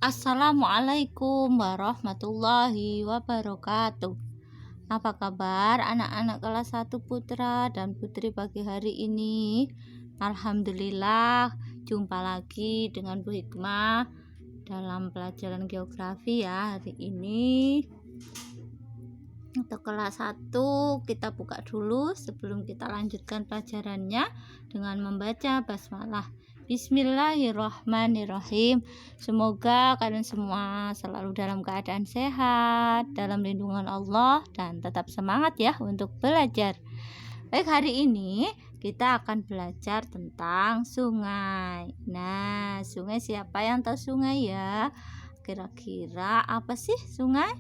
Assalamualaikum warahmatullahi wabarakatuh. Apa kabar anak-anak kelas 1 putra dan putri pagi hari ini? Alhamdulillah, jumpa lagi dengan Bu Hikmah dalam pelajaran geografi ya hari ini. Untuk kelas 1 kita buka dulu sebelum kita lanjutkan pelajarannya dengan membaca basmalah. Bismillahirrahmanirrahim. Semoga kalian semua selalu dalam keadaan sehat, dalam lindungan Allah, dan tetap semangat ya untuk belajar. Baik, hari ini kita akan belajar tentang sungai. Nah, sungai, siapa yang tahu sungai ya? Kira-kira apa sih sungai?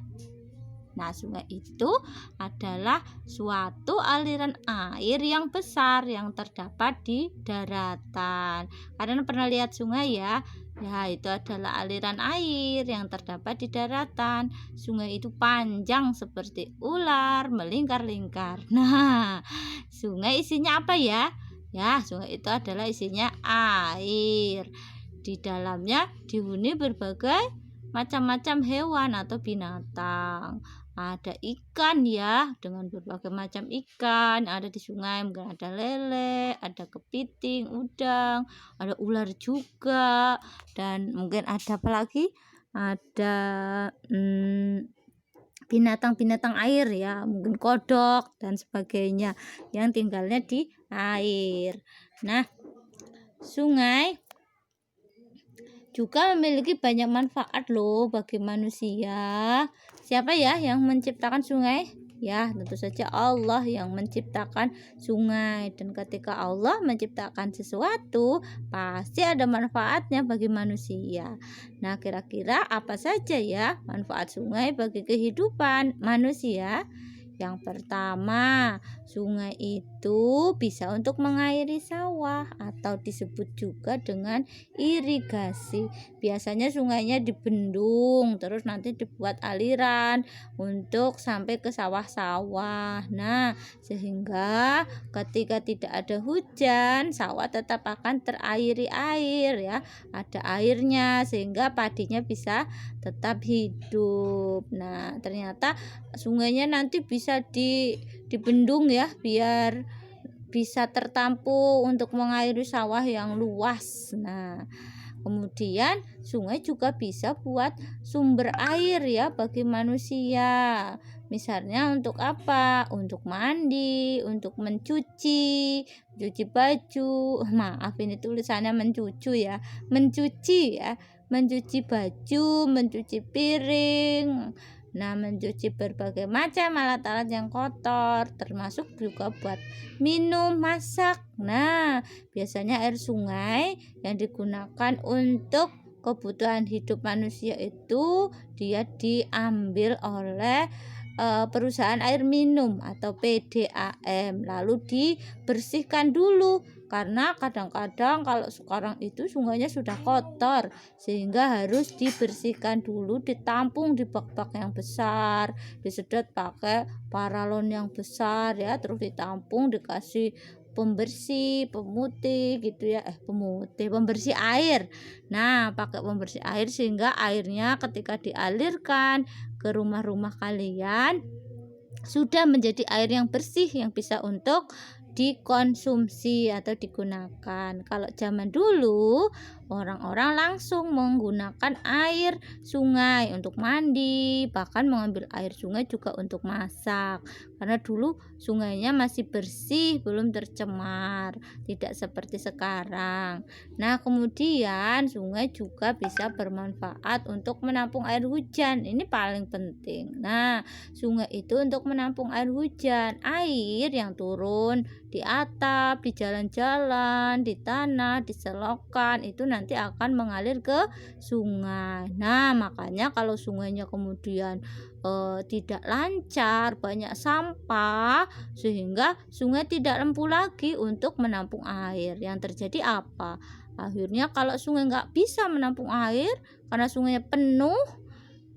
Nah, sungai itu adalah suatu aliran air yang besar yang terdapat di daratan. Kalian pernah lihat sungai ya? Ya, itu adalah aliran air yang terdapat di daratan. Sungai itu panjang seperti ular, melingkar-lingkar. Nah, sungai isinya apa ya? Ya, sungai itu adalah isinya air. Di dalamnya dihuni berbagai macam-macam hewan atau binatang. Ada ikan ya, dengan berbagai macam ikan ada di sungai. Mungkin ada lele, ada kepiting, udang, ada ular juga, dan mungkin ada apa lagi? Ada binatang-binatang air ya, mungkin kodok dan sebagainya yang tinggalnya di air. Nah, sungai juga memiliki banyak manfaat loh bagi manusia. Siapa ya yang menciptakan sungai? Ya, tentu saja Allah yang menciptakan sungai. Dan ketika Allah menciptakan sesuatu, pasti ada manfaatnya bagi manusia. Nah, kira-kira apa saja ya manfaat sungai bagi kehidupan manusia? Yang pertama, sungai itu bisa untuk mengairi sawah atau disebut juga dengan irigasi. Biasanya sungainya dibendung, terus nanti dibuat aliran untuk sampai ke sawah-sawah. Nah, sehingga ketika tidak ada hujan, sawah tetap akan terairi air ya. Ada airnya sehingga padinya bisa tetap hidup. Nah, ternyata sungainya nanti bisa dibendung ya, biar bisa tertampung untuk mengairi sawah yang luas. Nah, kemudian sungai juga bisa buat sumber air ya bagi manusia. Misalnya untuk apa? Untuk mandi, untuk mencuci baju. Maaf, ini tulisannya mencuci ya. Mencuci ya. Mencuci baju, mencuci piring. Nah, mencuci berbagai macam alat-alat yang kotor, termasuk juga buat minum, masak. Nah, biasanya air sungai yang digunakan untuk kebutuhan hidup manusia itu dia diambil oleh perusahaan air minum atau PDAM, lalu dibersihkan dulu karena kadang-kadang kalau sekarang itu sungainya sudah kotor sehingga harus dibersihkan dulu, ditampung di bak-bak yang besar, disedot pakai paralon yang besar ya, terus ditampung, dikasih pembersih, pemutih gitu ya, pembersih air. Nah, pakai pembersih air sehingga airnya ketika dialirkan ke rumah-rumah kalian sudah menjadi air yang bersih yang bisa untuk dikonsumsi atau digunakan. Kalau zaman dulu orang-orang langsung menggunakan air sungai untuk mandi, bahkan mengambil air sungai juga untuk masak. Karena dulu sungainya masih bersih, belum tercemar, tidak seperti sekarang. Nah, kemudian sungai juga bisa bermanfaat untuk menampung air hujan. Ini paling penting. Nah, sungai itu untuk menampung air hujan, air yang turun di atap, di jalan-jalan, di tanah, di selokan itu nanti akan mengalir ke sungai. Nah, makanya kalau sungainya kemudian tidak lancar, banyak sampah, sehingga sungai tidak mampu lagi untuk menampung air. Yang terjadi apa? Akhirnya kalau sungai nggak bisa menampung air karena sungainya penuh,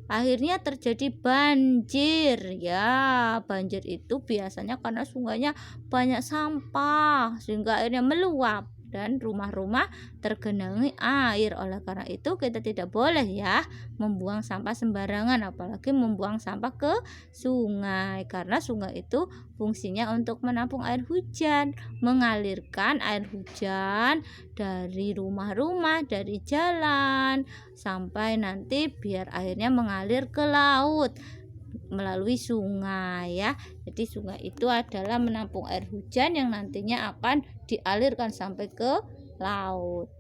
akhirnya terjadi banjir ya. Banjir itu biasanya karena sungainya banyak sampah sehingga airnya meluap. dan rumah-rumah tergenangi air. Oleh karena itu kita tidak boleh ya membuang sampah sembarangan, apalagi membuang sampah ke sungai, karena sungai itu fungsinya untuk menampung air hujan, mengalirkan air hujan dari rumah-rumah, dari jalan, sampai nanti biar airnya mengalir ke laut melalui sungai ya. Jadi sungai itu adalah menampung air hujan yang nantinya akan dialirkan sampai ke laut.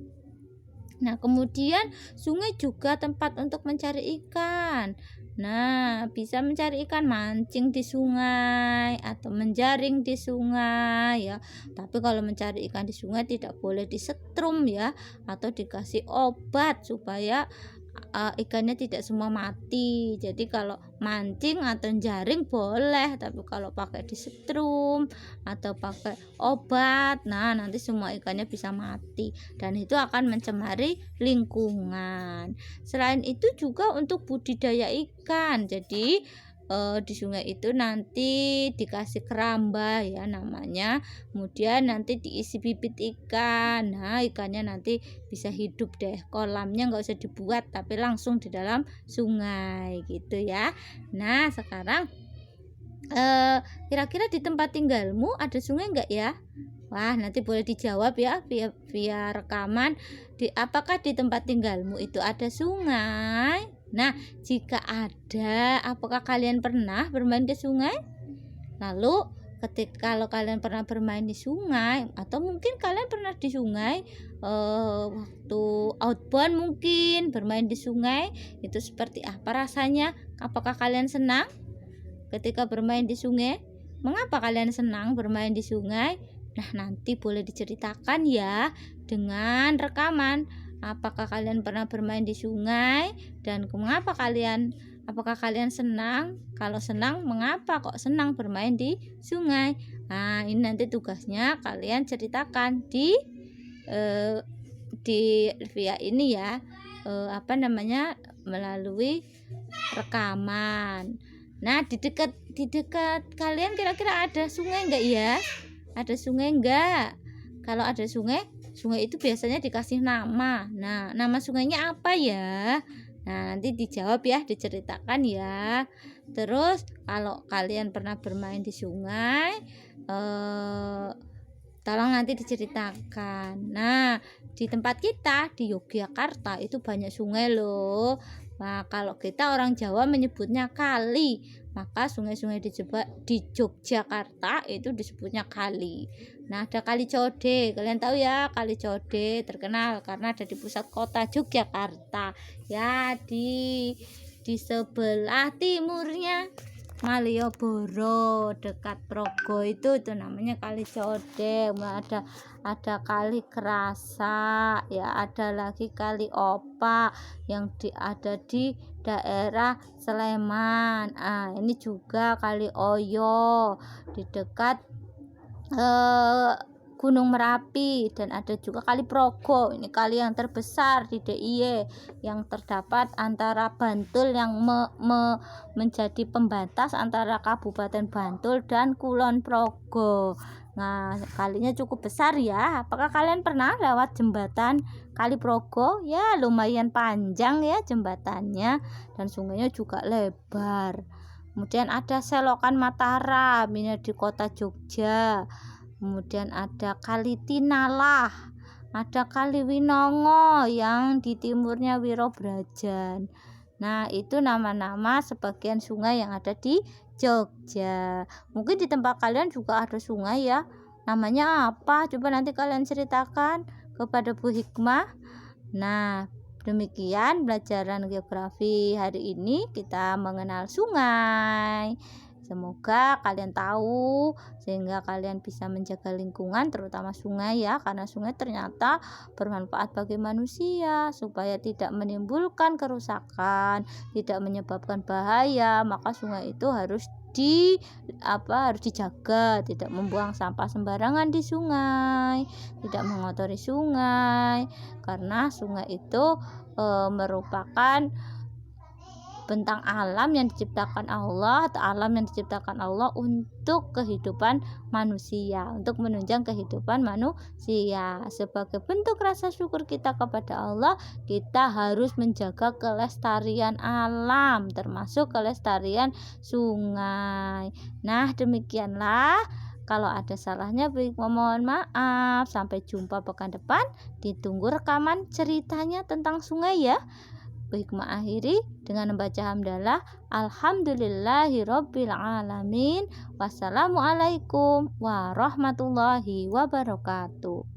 Nah, kemudian sungai juga tempat untuk mencari ikan. Nah, bisa mencari ikan, mancing di sungai atau menjaring di sungai ya. Tapi kalau mencari ikan di sungai tidak boleh disetrum ya, atau dikasih obat supaya ikannya tidak semua mati. Jadi kalau mancing atau jaring boleh, tapi kalau pakai disetrum atau pakai obat, nah nanti semua ikannya bisa mati dan itu akan mencemari lingkungan. Selain itu juga untuk budidaya ikan. Jadi di sungai itu nanti dikasih keramba ya namanya, kemudian nanti diisi bibit ikan. Nah, ikannya nanti bisa hidup deh, kolamnya nggak usah dibuat tapi langsung di dalam sungai gitu ya. Nah, sekarang kira-kira di tempat tinggalmu ada sungai nggak ya? Wah, nanti boleh dijawab ya via rekaman. Apakah di tempat tinggalmu itu ada sungai? Nah, jika ada, apakah kalian pernah bermain ke sungai? Lalu, kalau kalian pernah bermain di sungai, atau mungkin kalian pernah di sungai waktu outbound mungkin bermain di sungai, itu seperti apa rasanya? Apakah kalian senang ketika bermain di sungai? Mengapa kalian senang bermain di sungai? Nah, nanti boleh diceritakan ya dengan rekaman. Apakah kalian pernah bermain di sungai dan mengapa apakah kalian senang? Kalau senang, mengapa kok senang bermain di sungai? Nah, ini nanti tugasnya kalian ceritakan di via ini ya. Melalui rekaman. Nah, di dekat kalian kira-kira ada sungai enggak ya? Ada sungai enggak? Kalau ada sungai itu biasanya dikasih nama. Nah, nama sungainya apa ya? Nah, nanti dijawab ya, diceritakan ya. Terus kalau kalian pernah bermain di sungai, tolong nanti diceritakan. Nah, di tempat kita di Yogyakarta itu banyak sungai loh. Nah, kalau kita orang Jawa menyebutnya kali, maka sungai-sungai di Yogyakarta itu disebutnya kali. Nah, ada Kali Code. Kalian tahu ya, Kali Code terkenal karena ada di pusat kota Yogyakarta. Ya, di sebelah timurnya Malioboro, dekat Progo itu namanya Kali Code. Ada Kali Krasa, ya ada lagi Kali Opa yang ada di daerah Sleman. Ini juga Kali Oyo di dekat Gunung Merapi, dan ada juga Kali Progo. Ini kali yang terbesar di DIY yang terdapat antara Bantul yang menjadi pembatas antara Kabupaten Bantul dan Kulon Progo. Nah, kalinya cukup besar ya. Apakah kalian pernah lewat jembatan Kali Progo? Ya, lumayan panjang ya jembatannya dan sungainya juga lebar. Kemudian ada Selokan Mataram, ini di kota Jogja. Kemudian ada Kali Tinalah, ada Kali Winongo yang di timurnya Wirobrajan. Nah, itu nama-nama sebagian sungai yang ada di Jogja. Mungkin di tempat kalian juga ada sungai ya. Namanya apa? Coba nanti kalian ceritakan kepada Bu Hikmah. Nah, demikian pelajaran geografi hari ini, kita mengenal sungai. Semoga kalian tahu sehingga kalian bisa menjaga lingkungan, terutama sungai ya, karena sungai ternyata bermanfaat bagi manusia supaya tidak menimbulkan kerusakan, tidak menyebabkan bahaya. Maka sungai itu harus dijaga, tidak membuang sampah sembarangan di sungai, tidak mengotori sungai, karena sungai itu merupakan tentang alam yang diciptakan Allah atau alam yang diciptakan Allah untuk kehidupan manusia, untuk menunjang kehidupan manusia. Sebagai bentuk rasa syukur kita kepada Allah, kita harus menjaga kelestarian alam, termasuk kelestarian sungai. Nah, demikianlah. Kalau ada salahnya, baik mohon maaf. Sampai jumpa pekan depan. Ditunggu rekaman ceritanya tentang sungai ya. Baik, mengakhiri dengan membaca hamdalah. Alhamdulillahirabbil alamin. Wassalamualaikum warahmatullahi wabarakatuh.